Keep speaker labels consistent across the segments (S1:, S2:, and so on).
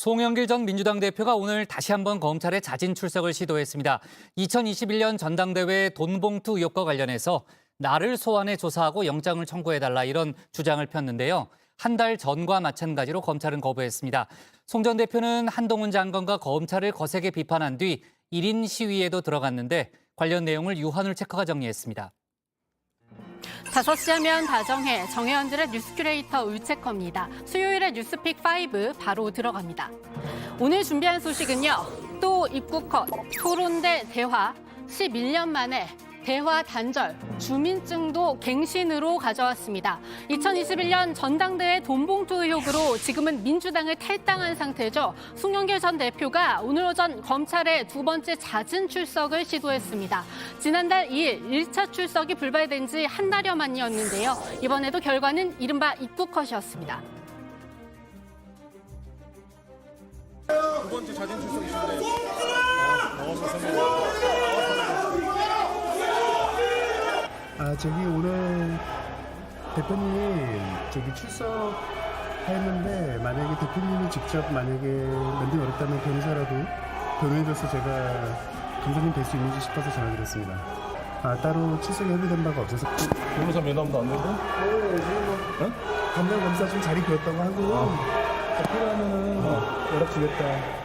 S1: 송영길 전 민주당 대표가 오늘 다시 한번 검찰에 자진 출석을 시도했습니다. 2021년 전당대회 돈봉투 의혹과 관련해서 나를 소환해 조사하고 영장을 청구해달라 이런 주장을 폈는데요. 한 달 전과 마찬가지로 검찰은 거부했습니다. 송 전 대표는 한동훈 장관과 검찰을 거세게 비판한 뒤 1인 시위에도 들어갔는데 관련 내용을 유한울 체커가 정리했습니다.
S2: 5시 하면 다정해 정혜원들의 뉴스큐레이터 울체커입니다. 수요일에 뉴스픽 5 바로 들어갑니다. 오늘 준비한 소식은요. 또 입국 컷, 토론대 대화, 11년 만에 대화 단절, 주민증도 갱신으로 가져왔습니다. 2021년 전당대회 돈봉투 의혹으로 지금은 민주당을 탈당한 상태죠. 송영길 전 대표가 오늘 오전 검찰에 두 번째 잦은 출석을 시도했습니다. 지난달 2일 1차 출석이 불발된 지 한 달여 만이었는데요. 이번에도 결과는 이른바 입국 컷이었습니다.
S3: 두 번째 잦은 출석이신데 나와주셨습니다.
S4: 저기 오늘 대표님 출석했는데 만약에 대표님이 직접 만약에 면담이 어렵다면 변호사라도 변호해줘서 제가 감독님 뵐 수 있는지 싶어서 전화드렸습니다. 따로 출석이 협의된 바가 없어서.
S3: 변호사 면담도 안 되고?
S4: 담당 검사 좀 자리 비었다고 하고 필요하면은 연락 주겠다.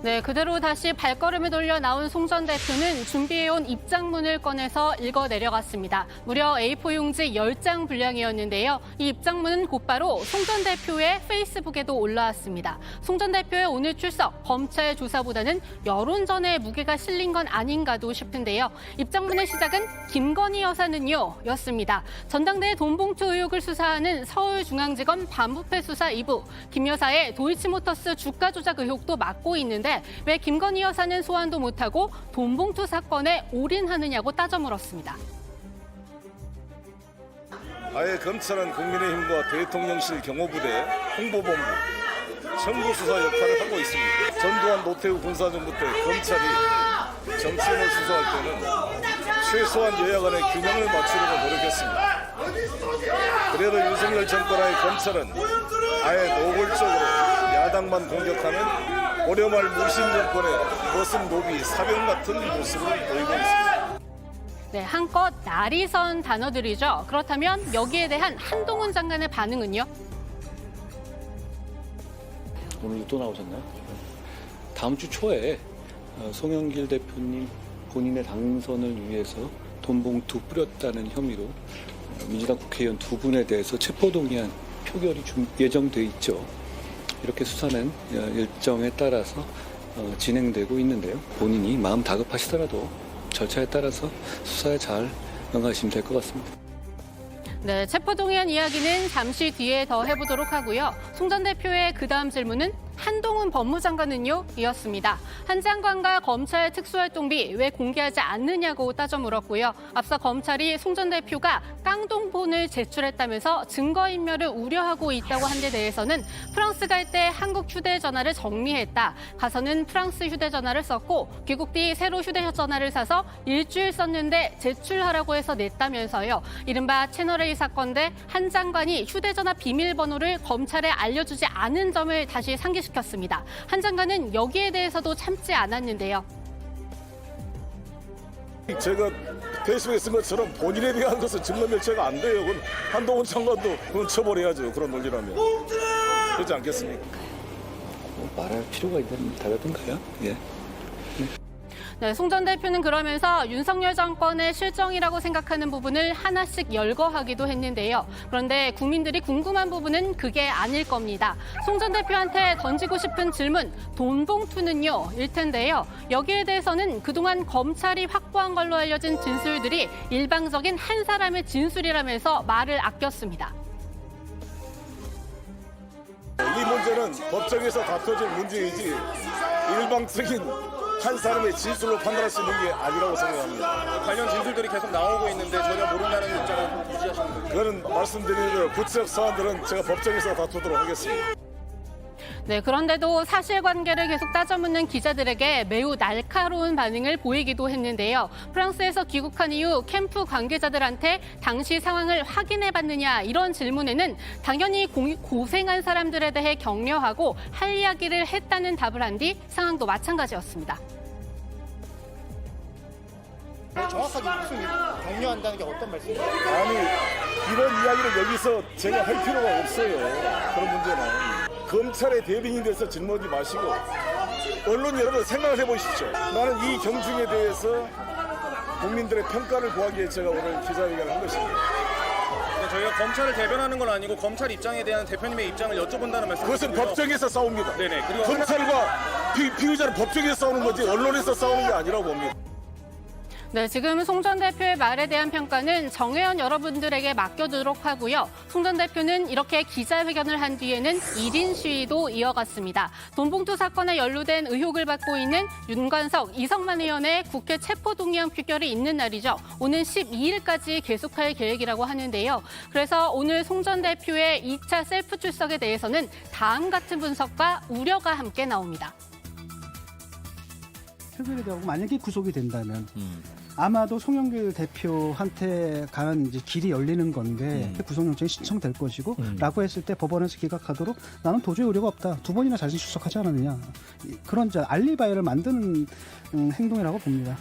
S2: 네, 그대로 다시 발걸음을 돌려 나온 송 전 대표는 준비해온 입장문을 꺼내서 읽어 내려갔습니다. 무려 A4 용지 10장 분량이었는데요. 이 입장문은 곧바로 송 전 대표의 페이스북에도 올라왔습니다. 송 전 대표의 오늘 출석, 검찰 조사보다는 여론전에 무게가 실린 건 아닌가도 싶은데요. 입장문의 시작은 김건희 여사는요 였습니다. 전당대회 돈봉투 의혹을 수사하는 서울중앙지검 반부패 수사 2부, 김 여사의 도이치모터스 주가 조작 의혹도 맡고 있는데 왜 김건희 여사는 소환도 못하고 돈봉투 사건에 올인하느냐고 따져 물었습니다.
S5: 아예 검찰은 국민의힘과 대통령실 경호부대, 홍보본부, 정보수사 역할을 하고 있습니다. 전두환 노태우 군사정부 때 검찰이 정치인을 수사할 때는 최소한 여야 간의 균형을 맞추려고 노력했습니다. 그래도 윤석열 정권하의 검찰은 아예 노골적으로 야당만 공격하는 고려말 무신 정권의 머슴 노비 사병 같은 모습을 보이고 있습니다.
S2: 네, 한껏 날이 선 단어들이죠. 그렇다면 여기에 대한 한동훈 장관의 반응은요?
S6: 오늘도 또 나오셨나요? 다음 주 초에 송영길 대표님 본인의 당선을 위해서 돈봉투 뿌렸다는 혐의로 민주당 국회의원 두 분에 대해서 체포동의안 표결이 예정돼 있죠. 이렇게 수사는 일정에 따라서 진행되고 있는데요. 본인이 마음 다급하시더라도 절차에 따라서 수사에 잘 응하시면 될 것 같습니다.
S2: 네, 체포동의안 이야기는 잠시 뒤에 더 해보도록 하고요. 송 전 대표의 그다음 질문은 한동훈 법무장관은요? 이었습니다. 한 장관과 검찰 특수활동비 왜 공개하지 않느냐고 따져 물었고요. 앞서 검찰이 송 전 대표가 깡통폰을 제출했다면서 증거인멸을 우려하고 있다고 한 데 대해서는 프랑스 갈 때 한국 휴대전화를 정리했다. 가서는 프랑스 휴대전화를 썼고 귀국 뒤 새로 휴대전화를 사서 일주일 썼는데 제출하라고 해서 냈다면서요. 이른바 채널A 사건 때 한 장관이 휴대전화 비밀번호를 검찰에 알려주지 않은 점을 다시 상기시켰습니다. 한 장관은 여기에 대해서도 참지 않았는데요.
S5: 제가 페이스북에 쓴 것처럼 본인에 대한 것은 증거멸체가 안 돼요. 그건 한동훈 장관도 그건 처벌해야죠. 그런 논리라면. 그렇지 않겠습니까?
S6: 말할 필요가 있다던가요? 예.
S2: 네, 송 전 대표는 그러면서 윤석열 정권의 실정이라고 생각하는 부분을 하나씩 열거하기도 했는데요. 그런데 국민들이 궁금한 부분은 그게 아닐 겁니다. 송 전 대표한테 던지고 싶은 질문, 돈봉투는요? 일 텐데요. 여기에 대해서는 그동안 검찰이 확보한 걸로 알려진 진술들이 일방적인 한 사람의 진술이라면서 말을 아꼈습니다.
S5: 이 문제는 법정에서 다퉈질 문제이지 일방적인 한 사람의 진술로 판단할 수 있는 게 아니라고 생각합니다.
S3: 관련 진술들이 계속 나오고 있는데 전혀 모른다는 입장을 유지하시는 거예요?
S5: 그거는 말씀드린 대로 구체적 사안들은 제가 법정에서 다투도록 하겠습니다.
S2: 네, 그런데도 사실관계를 계속 따져묻는 기자들에게 매우 날카로운 반응을 보이기도 했는데요. 프랑스에서 귀국한 이후 캠프 관계자들한테 당시 상황을 확인해봤느냐 이런 질문에는 당연히 고생한 사람들에 대해 격려하고 할 이야기를 했다는 답을 한 뒤 상황도 마찬가지였습니다.
S3: 정확하게 무슨 격려한다는 게 어떤 말씀이세요?
S5: 아니 이런 이야기를 여기서 제가 할 필요가 없어요. 그런 문제는 검찰의 대변인이 돼서 질문하지 마시고 언론 여러분 생각을 해보십시오. 나는 이 경중에 대해서 국민들의 평가를 구하기 위해 제가 오늘 기자회견을 한 것입니다.
S3: 저희가 검찰을 대변하는 건 아니고 검찰 입장에 대한 대표님의 입장을 여쭤본다는 말씀이시고요.
S5: 그것은 법정에서 싸웁니다.
S3: 네네. 그리고
S5: 검찰과 피의자는 법정에서 싸우는 거지 언론에서 싸우는 게 아니라고 봅니다.
S2: 네, 지금 송 전 대표의 말에 대한 평가는 정혜원 여러분들에게 맡겨두도록 하고요. 송 전 대표는 이렇게 기자회견을 한 뒤에는 1인 시위도 이어갔습니다. 돈봉투 사건에 연루된 의혹을 받고 있는 윤관석, 이성만 의원의 국회 체포동의안 표결이 있는 날이죠. 오는 12일까지 계속할 계획이라고 하는데요. 그래서 오늘 송 전 대표의 2차 셀프 출석에 대해서는 다음 같은 분석과 우려가 함께 나옵니다.
S7: 표결이 되고 만약에 구속이 된다면 아마도 송영길 대표한테 가는 이제 길이 열리는 건데 구속영장이 신청될 것이고 라고 했을 때 법원에서 기각하도록 나는 도저히 우려가 없다. 2번이나 자진 출석하지 않았느냐. 그런 알리바이를 만드는 행동이라고 봅니다.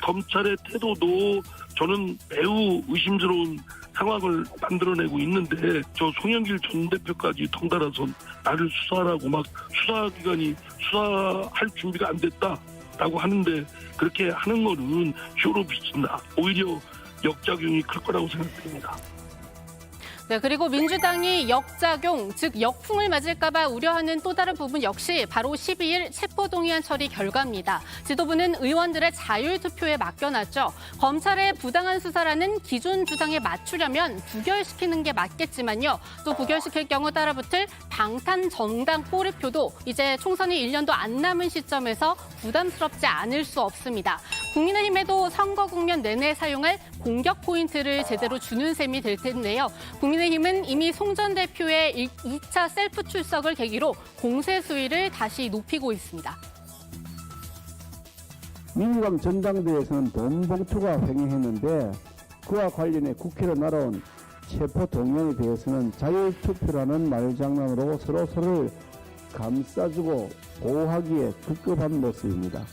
S8: 검찰의 태도도 저는 매우 의심스러운 상황을 만들어내고 있는데 저 송영길 전 대표까지 덩달아서 나를 수사하라고 막 수사기관이 수사할 준비가 안 됐다라고 하는데 그렇게 하는 거는 쇼로 비친다. 오히려 역작용이 클 거라고 생각됩니다.
S2: 네, 그리고 민주당이 역작용, 즉 역풍을 맞을까 봐 우려하는 또 다른 부분 역시 바로 12일 체포동의안 처리 결과입니다. 지도부는 의원들의 자율투표에 맡겨놨죠. 검찰의 부당한 수사라는 기존 주장에 맞추려면 부결시키는 게 맞겠지만요. 또 부결시킬 경우 따라붙을 방탄 정당 꼬리표도 이제 총선이 1년도 안 남은 시점에서 부담스럽지 않을 수 없습니다. 국민의힘에도 선거 국면 내내 사용할 공격 포인트를 제대로 주는 셈이 될 텐데요. 국민의힘은 이미 송 전 대표의 2차 셀프 출석을 계기로 공세 수위를 다시 높이고 있습니다.
S9: 민주당 전당대회에서는 돈봉투가 횡행했는데 그와 관련해 국회로 날아온 체포동의안에 대해서는 자율투표라는 말장난으로 서로를 감싸주고 보호하기에 급급한 모습입니다.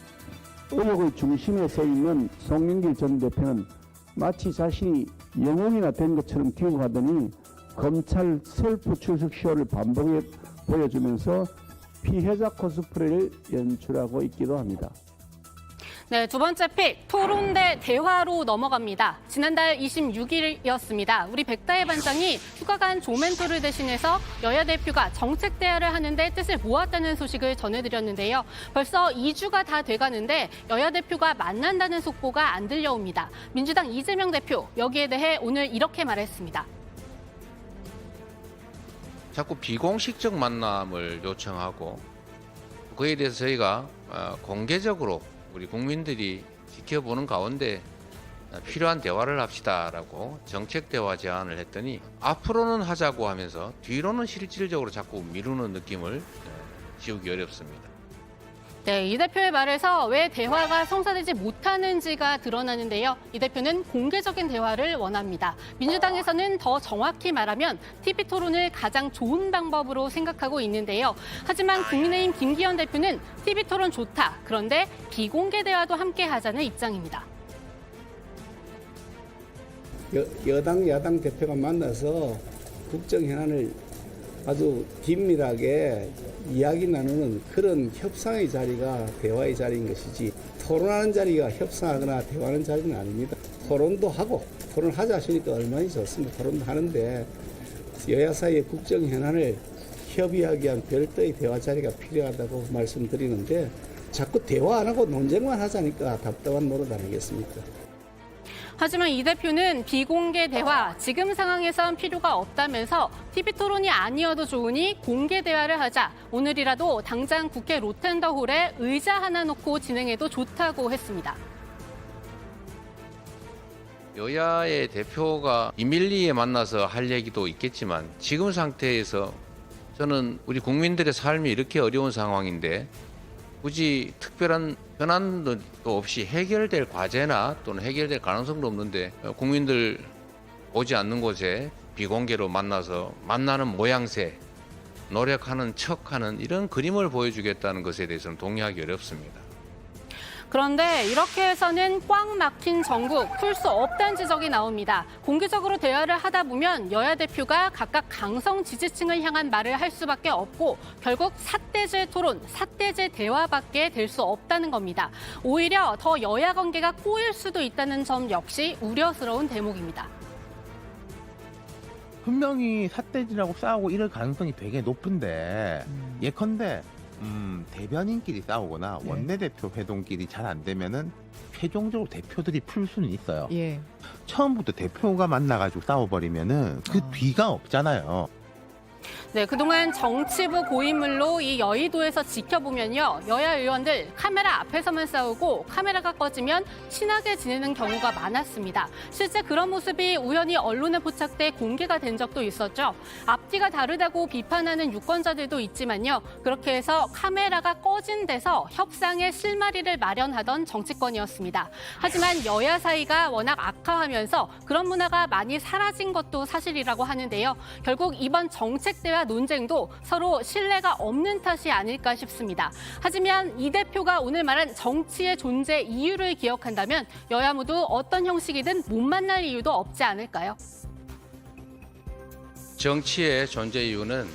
S9: 의혹의 중심에 서 있는 송영길 전 대표는 마치 자신이 영웅이나 된 것처럼 기억하더니 검찰 셀프 출석 쇼를 반복해 보여주면서 피해자 코스프레를 연출하고 있기도 합니다.
S2: 네, 두 번째 픽, 토론 대 대화로 넘어갑니다. 지난달 26일이었습니다. 우리 백다혜 반장이 휴가간 조멘토를 대신해서 여야 대표가 정책 대화를 하는데 뜻을 모았다는 소식을 전해드렸는데요. 벌써 2주가 다 돼가는데 여야 대표가 만난다는 속보가 안 들려옵니다. 민주당 이재명 대표, 여기에 대해 오늘 이렇게 말했습니다.
S10: 자꾸 비공식적 만남을 요청하고 그에 대해서 저희가 공개적으로 우리 국민들이 지켜보는 가운데 필요한 대화를 합시다라고 정책 대화 제안을 했더니 앞으로는 하자고 하면서 뒤로는 실질적으로 자꾸 미루는 느낌을 지우기 어렵습니다.
S2: 네, 이 대표의 말에서 왜 대화가 성사되지 못하는지가 드러나는데요. 이 대표는 공개적인 대화를 원합니다. 민주당에서는 더 정확히 말하면 TV토론을 가장 좋은 방법으로 생각하고 있는데요. 하지만 국민의힘 김기현 대표는 TV토론 좋다. 그런데 비공개 대화도 함께 하자는 입장입니다.
S11: 여당, 야당 대표가 만나서 국정 현안을 아주 긴밀하게 이야기 나누는 그런 협상의 자리가 대화의 자리인 것이지 토론하는 자리가 협상하거나 대화하는 자리는 아닙니다. 토론도 하고 토론하자 하시니까 얼마나 좋습니다. 토론도 하는데 여야 사이의 국정 현안을 협의하기 위한 별도의 대화 자리가 필요하다고 말씀드리는데 자꾸 대화 안 하고 논쟁만 하자니까 답답한 노릇 아니겠습니까?
S2: 하지만 이 대표는 비공개 대화, 지금 상황에선 필요가 없다면서 TV토론이 아니어도 좋으니 공개 대화를 하자. 오늘이라도 당장 국회 로텐더홀에 의자 하나 놓고 진행해도 좋다고 했습니다.
S10: 여야의 대표가 비밀리에 만나서 할 얘기도 있겠지만 지금 상태에서 저는 우리 국민들의 삶이 이렇게 어려운 상황인데 굳이 특별한 변환도 없이 해결될 과제나 또는 해결될 가능성도 없는데 국민들 오지 않는 곳에 비공개로 만나서 만나는 모양새, 노력하는 척하는 이런 그림을 보여주겠다는 것에 대해서는 동의하기 어렵습니다.
S2: 그런데 이렇게 해서는 꽉 막힌 정국 풀 수 없다는 지적이 나옵니다. 공개적으로 대화를 하다 보면 여야 대표가 각각 강성 지지층을 향한 말을 할 수밖에 없고 결국 삿대질 토론, 삿대질 대화밖에 될 수 없다는 겁니다. 오히려 더 여야 관계가 꼬일 수도 있다는 점 역시 우려스러운 대목입니다.
S12: 분명히 삿대질하고 싸우고 이럴 가능성이 되게 높은데 예컨대 대변인끼리 싸우거나 원내대표 회동끼리 잘 안 되면은 최종적으로 대표들이 풀 수는 있어요. 처음부터 대표가 만나가지고 싸워버리면은 그 뒤가 없잖아요.
S2: 네, 그동안 정치부 고인물로 이 여의도에서 지켜보면요. 여야 의원들 카메라 앞에서만 싸우고 카메라가 꺼지면 친하게 지내는 경우가 많았습니다. 실제 그런 모습이 우연히 언론에 포착돼 공개가 된 적도 있었죠. 앞뒤가 다르다고 비판하는 유권자들도 있지만요. 그렇게 해서 카메라가 꺼진 데서 협상의 실마리를 마련하던 정치권이었습니다. 하지만 여야 사이가 워낙 악화하면서 그런 문화가 많이 사라진 것도 사실이라고 하는데요. 결국 이번 정책 대화 논쟁도 서로 신뢰가 없는 탓이 아닐까 싶습니다. 하지만 이 대표가 오늘 말한 정치의 존재 이유를 기억한다면 여야 모두 어떤 형식이든 못 만날 이유도 없지 않을까요?
S10: 정치의 존재 이유는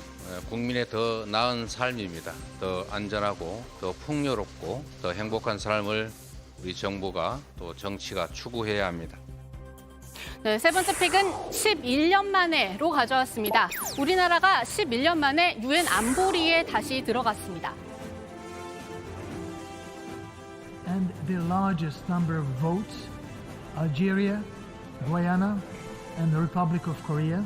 S10: 국민의 더 나은 삶입니다. 더 안전하고 더 풍요롭고 더 행복한 삶을 우리 정부가 또 정치가 추구해야 합니다.
S2: 네, 세 번째 픽은 11년 만에로 가져왔습니다. 우리나라가 11년 만에 UN 안보리에 다시 들어갔습니다.
S13: And the largest number of votes, Algeria, Guyana, and the Republic of Korea,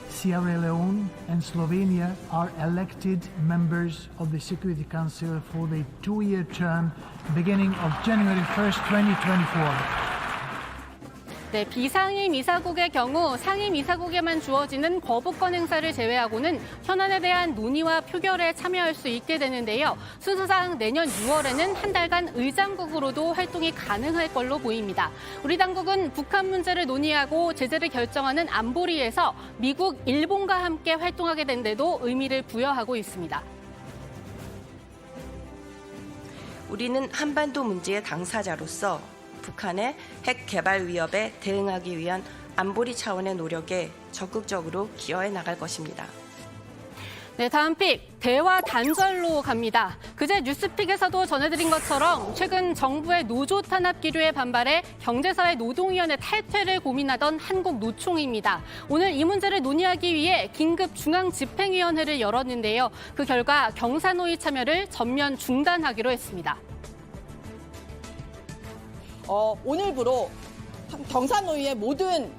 S13: Sierra Leone, and Slovenia are elected members of the Security Council for the 2-year term beginning of January 1st, 2024.
S2: 네, 비상임 이사국의 경우 상임 이사국에만 주어지는 거부권 행사를 제외하고는 현안에 대한 논의와 표결에 참여할 수 있게 되는데요. 순서상 내년 6월에는 한 달간 의장국으로도 활동이 가능할 걸로 보입니다. 우리 당국은 북한 문제를 논의하고 제재를 결정하는 안보리에서 미국, 일본과 함께 활동하게 된 데도 의미를 부여하고 있습니다.
S14: 우리는 한반도 문제의 당사자로서 북한의 핵 개발 위협에 대응하기 위한 안보리 차원의 노력에 적극적으로 기여해 나갈 것입니다.
S2: 네, 다음 픽 대화 단절로 갑니다. 그제 뉴스픽에서도 전해드린 것처럼 최근 정부의 노조 탄압 기류에 반발해 경제사회 노동위원회 탈퇴를 고민하던 한국노총입니다. 오늘 이 문제를 논의하기 위해 긴급 중앙집행위원회를 열었는데요. 그 결과 경사노위 참여를 전면 중단하기로 했습니다.
S15: 오늘부로 경사노위의 모든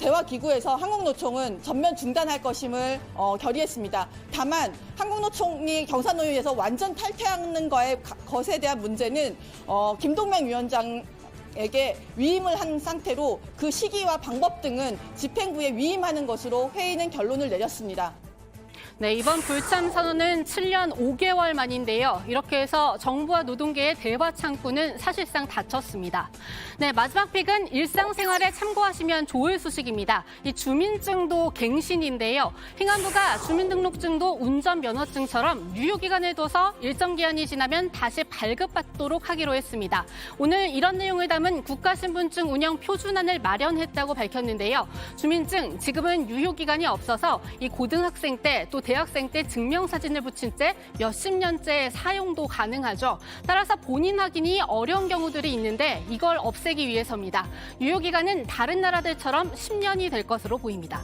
S15: 대화기구에서 한국노총은 전면 중단할 것임을 결의했습니다. 다만 한국노총이 경사노위에서 완전 탈퇴하는 것에 대한 문제는 김동명 위원장에게 위임을 한 상태로 그 시기와 방법 등은 집행부에 위임하는 것으로 회의는 결론을 내렸습니다.
S2: 네, 이번 불참 선언은 7년 5개월 만인데요. 이렇게 해서 정부와 노동계의 대화 창구는 사실상 닫혔습니다. 네, 마지막 픽은 일상생활에 참고하시면 좋을 소식입니다. 이 주민증도 갱신인데요. 행안부가 주민등록증도 운전면허증처럼 유효기간을 둬서 일정 기한이 지나면 다시 발급받도록 하기로 했습니다. 오늘 이런 내용을 담은 국가신분증 운영 표준안을 마련했다고 밝혔는데요. 주민증 지금은 유효기간이 없어서 이 고등학생 때 또 대학생 때 증명사진을 붙인 채 몇십 년째 사용도 가능하죠. 따라서 본인 확인이 어려운 경우들이 있는데 이걸 없애기 위해서입니다. 유효기간은 다른 나라들처럼 10년이 될 것으로 보입니다.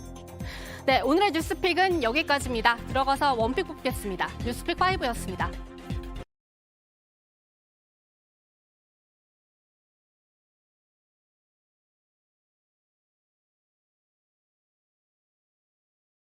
S2: 네, 오늘의 뉴스픽은 여기까지입니다. 들어가서 원픽 뽑겠습니다. 뉴스픽 5였습니다.